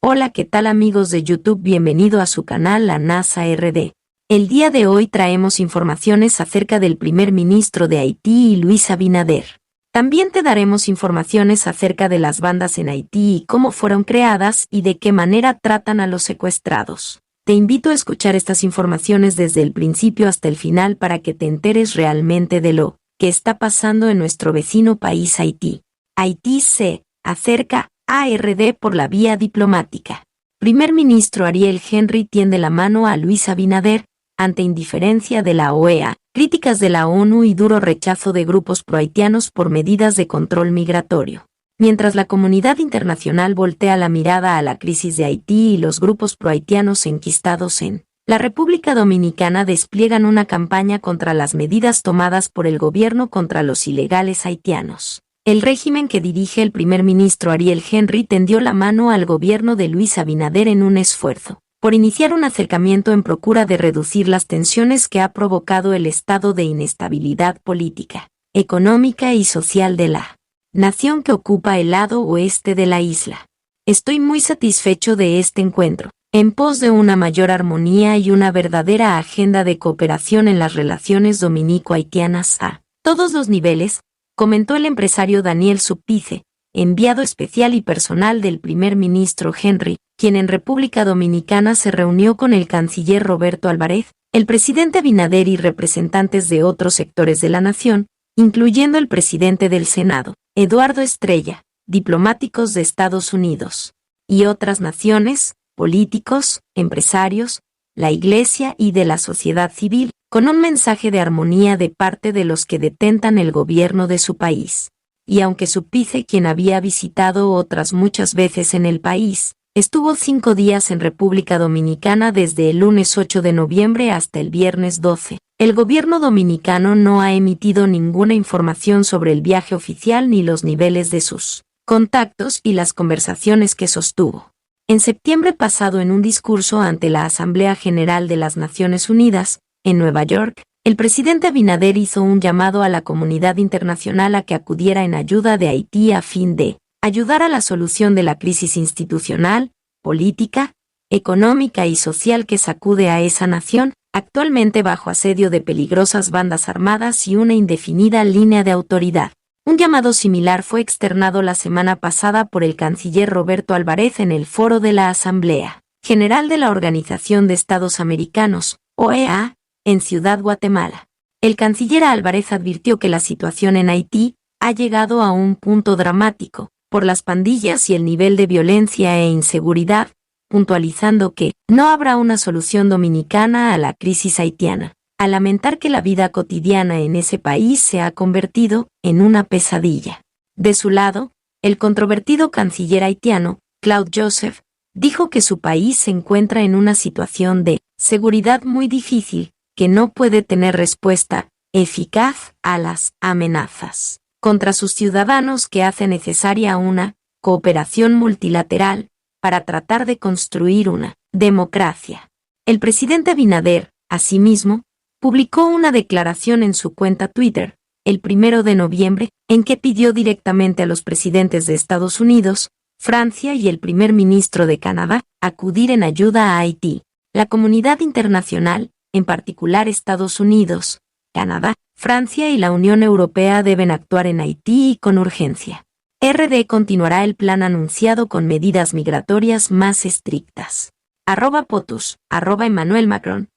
Hola, ¿qué tal amigos de YouTube? Bienvenido a su canal La NASA RD. El día de hoy traemos informaciones acerca del primer ministro de Haití, Luis Abinader. También te daremos informaciones acerca de las bandas en Haití y cómo fueron creadas y de qué manera tratan a los secuestrados. Te invito a escuchar estas informaciones desde el principio hasta el final para que te enteres realmente de lo que está pasando en nuestro vecino país Haití. Haití se acerca a RD por la vía diplomática. Primer ministro Ariel Henry tiende la mano a Luis Abinader, ante indiferencia de la OEA, críticas de la ONU y duro rechazo de grupos prohaitianos por medidas de control migratorio. Mientras la comunidad internacional voltea la mirada a la crisis de Haití y los grupos prohaitianos enquistados en la República Dominicana despliegan una campaña contra las medidas tomadas por el gobierno contra los ilegales haitianos. El régimen que dirige el primer ministro Ariel Henry tendió la mano al gobierno de Luis Abinader en un esfuerzo por iniciar un acercamiento en procura de reducir las tensiones que ha provocado el estado de inestabilidad política, económica y social de la nación que ocupa el lado oeste de la isla. Estoy muy satisfecho de este encuentro, en pos de una mayor armonía y una verdadera agenda de cooperación en las relaciones dominico-haitianas a todos los niveles, comentó el empresario Daniel Supice, enviado especial y personal del primer ministro Henry, quien en República Dominicana se reunió con el canciller Roberto Álvarez, el presidente Abinader y representantes de otros sectores de la nación, incluyendo el presidente del Senado, Eduardo Estrella, diplomáticos de Estados Unidos y otras naciones, políticos, empresarios, la Iglesia y de la sociedad civil, con un mensaje de armonía de parte de los que detentan el gobierno de su país. Y aunque Supice, quien había visitado otras muchas veces en el país, estuvo 5 días en República Dominicana desde el lunes 8 de noviembre hasta el viernes 12. El gobierno dominicano no ha emitido ninguna información sobre el viaje oficial ni los niveles de sus contactos y las conversaciones que sostuvo. En septiembre pasado, en un discurso ante la Asamblea General de las Naciones Unidas, en Nueva York, el presidente Abinader hizo un llamado a la comunidad internacional a que acudiera en ayuda de Haití a fin de ayudar a la solución de la crisis institucional, política, económica y social que sacude a esa nación, actualmente bajo asedio de peligrosas bandas armadas y una indefinida línea de autoridad. Un llamado similar fue externado la semana pasada por el canciller Roberto Álvarez en el foro de la Asamblea General de la Organización de Estados Americanos, OEA, en Ciudad Guatemala. El canciller Álvarez advirtió que la situación en Haití ha llegado a un punto dramático, por las pandillas y el nivel de violencia e inseguridad, puntualizando que no habrá una solución dominicana a la crisis haitiana, al lamentar que la vida cotidiana en ese país se ha convertido en una pesadilla. De su lado, el controvertido canciller haitiano, Claude Joseph, dijo que su país se encuentra en una situación de seguridad muy difícil, que no puede tener respuesta eficaz a las amenazas contra sus ciudadanos, que hace necesaria una cooperación multilateral para tratar de construir una democracia. El presidente Abinader, asimismo, publicó una declaración en su cuenta Twitter, el 1 de noviembre, en que pidió directamente a los presidentes de Estados Unidos, Francia y el primer ministro de Canadá acudir en ayuda a Haití. La comunidad internacional, en particular Estados Unidos, Canadá, Francia y la Unión Europea deben actuar en Haití y con urgencia. RD continuará el plan anunciado con medidas migratorias más estrictas. @POTUS, @Emmanuel Macron,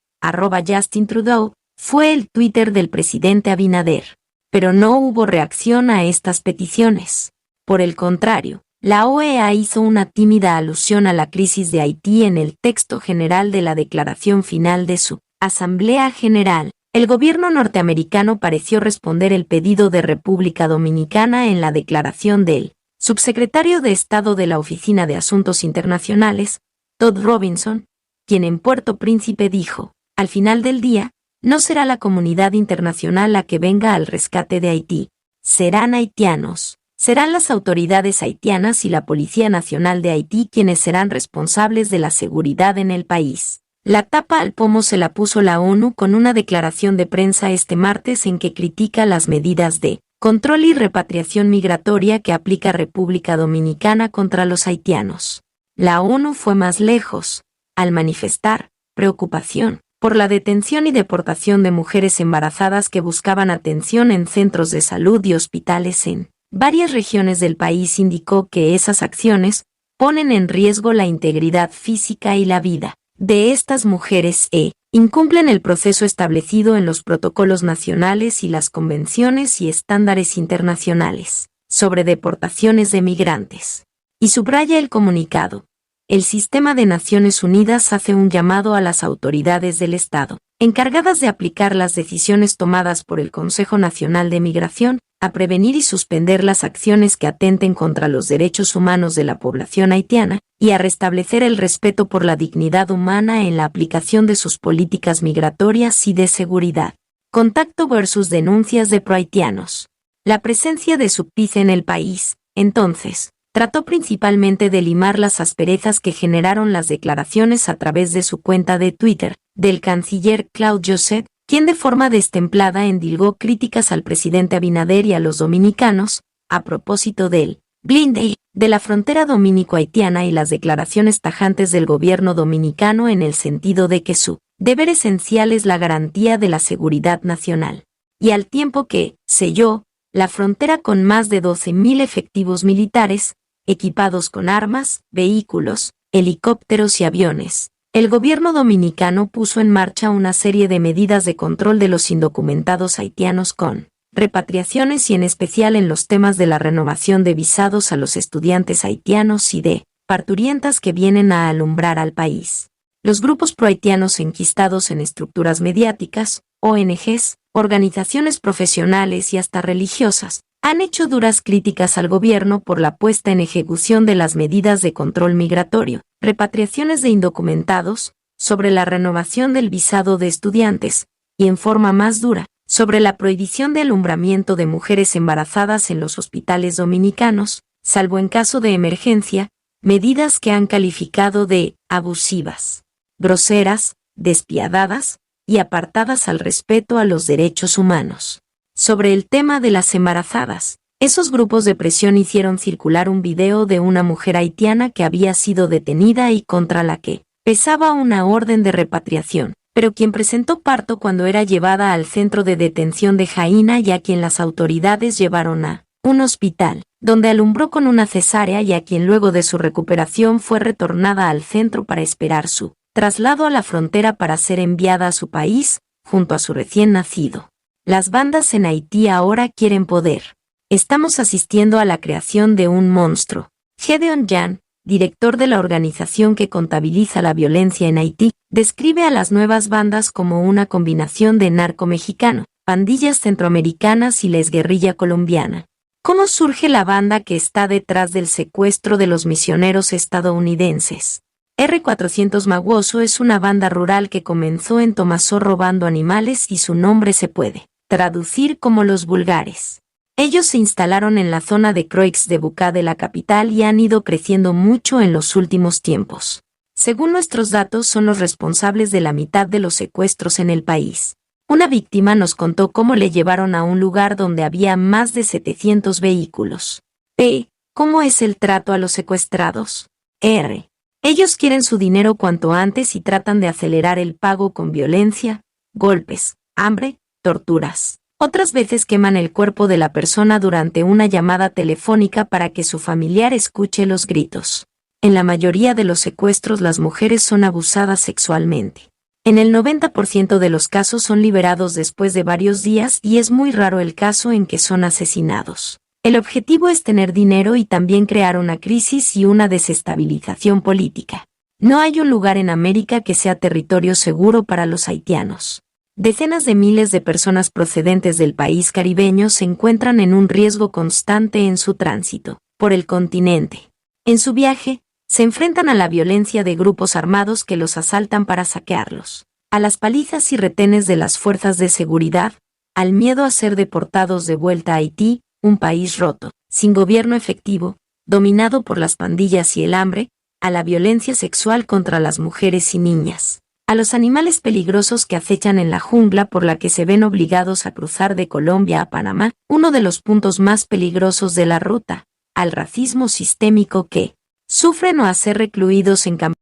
@Justin Trudeau, fue el Twitter del presidente Abinader. Pero no hubo reacción a estas peticiones. Por el contrario, la OEA hizo una tímida alusión a la crisis de Haití en el texto general de la declaración final de su Asamblea General. El gobierno norteamericano pareció responder el pedido de República Dominicana en la declaración del subsecretario de Estado de la Oficina de Asuntos Internacionales, Todd Robinson, quien en Puerto Príncipe dijo: al final del día, no será la comunidad internacional la que venga al rescate de Haití, serán haitianos. Serán las autoridades haitianas y la Policía Nacional de Haití quienes serán responsables de la seguridad en el país. La tapa al pomo se la puso la ONU con una declaración de prensa este martes en que critica las medidas de control y repatriación migratoria que aplica República Dominicana contra los haitianos. La ONU fue más lejos, al manifestar preocupación por la detención y deportación de mujeres embarazadas que buscaban atención en centros de salud y hospitales en varias regiones del país. Indicó que esas acciones ponen en riesgo la integridad física y la vida de estas mujeres e incumplen el proceso establecido en los protocolos nacionales y las convenciones y estándares internacionales sobre deportaciones de migrantes. Y subraya el comunicado: el Sistema de Naciones Unidas hace un llamado a las autoridades del Estado, encargadas de aplicar las decisiones tomadas por el Consejo Nacional de Migración, a prevenir y suspender las acciones que atenten contra los derechos humanos de la población haitiana, y a restablecer el respeto por la dignidad humana en la aplicación de sus políticas migratorias y de seguridad. Contacto versus denuncias de prohaitianos. La presencia de Subtice en el país, entonces, trató principalmente de limar las asperezas que generaron las declaraciones a través de su cuenta de Twitter del canciller Claude Joseph, quien de forma destemplada endilgó críticas al presidente Abinader y a los dominicanos, a propósito del blindeo de la frontera dominico-haitiana y las declaraciones tajantes del gobierno dominicano en el sentido de que su deber esencial es la garantía de la seguridad nacional. Y al tiempo que selló la frontera con más de 12.000 efectivos militares, equipados con armas, vehículos, helicópteros y aviones, el gobierno dominicano puso en marcha una serie de medidas de control de los indocumentados haitianos con repatriaciones y en especial en los temas de la renovación de visados a los estudiantes haitianos y de parturientas que vienen a alumbrar al país. Los grupos prohaitianos enquistados en estructuras mediáticas, ONGs, organizaciones profesionales y hasta religiosas, han hecho duras críticas al gobierno por la puesta en ejecución de las medidas de control migratorio, repatriaciones de indocumentados, sobre la renovación del visado de estudiantes, y en forma más dura, sobre la prohibición de alumbramiento de mujeres embarazadas en los hospitales dominicanos, salvo en caso de emergencia, medidas que han calificado de abusivas, groseras, despiadadas y apartadas al respeto a los derechos humanos. Sobre el tema de las embarazadas, esos grupos de presión hicieron circular un video de una mujer haitiana que había sido detenida y contra la que pesaba una orden de repatriación, pero quien presentó parto cuando era llevada al centro de detención de Jaina y a quien las autoridades llevaron a un hospital, donde alumbró con una cesárea y a quien luego de su recuperación fue retornada al centro para esperar su traslado a la frontera para ser enviada a su país, junto a su recién nacido. Las bandas en Haití ahora quieren poder. Estamos asistiendo a la creación de un monstruo. Gedeon Jan, director de la organización que contabiliza la violencia en Haití, describe a las nuevas bandas como una combinación de narco mexicano, pandillas centroamericanas y la exguerrilla colombiana. ¿Cómo surge la banda que está detrás del secuestro de los misioneros estadounidenses? R400 Maguoso es una banda rural que comenzó en Tomasó robando animales y su nombre se puede traducir como los vulgares. Ellos se instalaron en la zona de Croix de Bucá de la capital y han ido creciendo mucho en los últimos tiempos. Según nuestros datos, son los responsables de la mitad de los secuestros en el país. Una víctima nos contó cómo le llevaron a un lugar donde había más de 700 vehículos. P. ¿Cómo es el trato a los secuestrados? R. Ellos quieren su dinero cuanto antes y tratan de acelerar el pago con violencia, golpes, hambre, torturas. Otras veces queman el cuerpo de la persona durante una llamada telefónica para que su familiar escuche los gritos. En la mayoría de los secuestros las mujeres son abusadas sexualmente. En el 90% de los casos son liberados después de varios días y es muy raro el caso en que son asesinados. El objetivo es tener dinero y también crear una crisis y una desestabilización política. No hay un lugar en América que sea territorio seguro para los haitianos. Decenas de miles de personas procedentes del país caribeño se encuentran en un riesgo constante en su tránsito por el continente. En su viaje, se enfrentan a la violencia de grupos armados que los asaltan para saquearlos, a las palizas y retenes de las fuerzas de seguridad, al miedo a ser deportados de vuelta a Haití, un país roto, sin gobierno efectivo, dominado por las pandillas y el hambre, a la violencia sexual contra las mujeres y niñas, a los animales peligrosos que acechan en la jungla por la que se ven obligados a cruzar de Colombia a Panamá, uno de los puntos más peligrosos de la ruta, al racismo sistémico que sufren o a ser recluidos en campamentos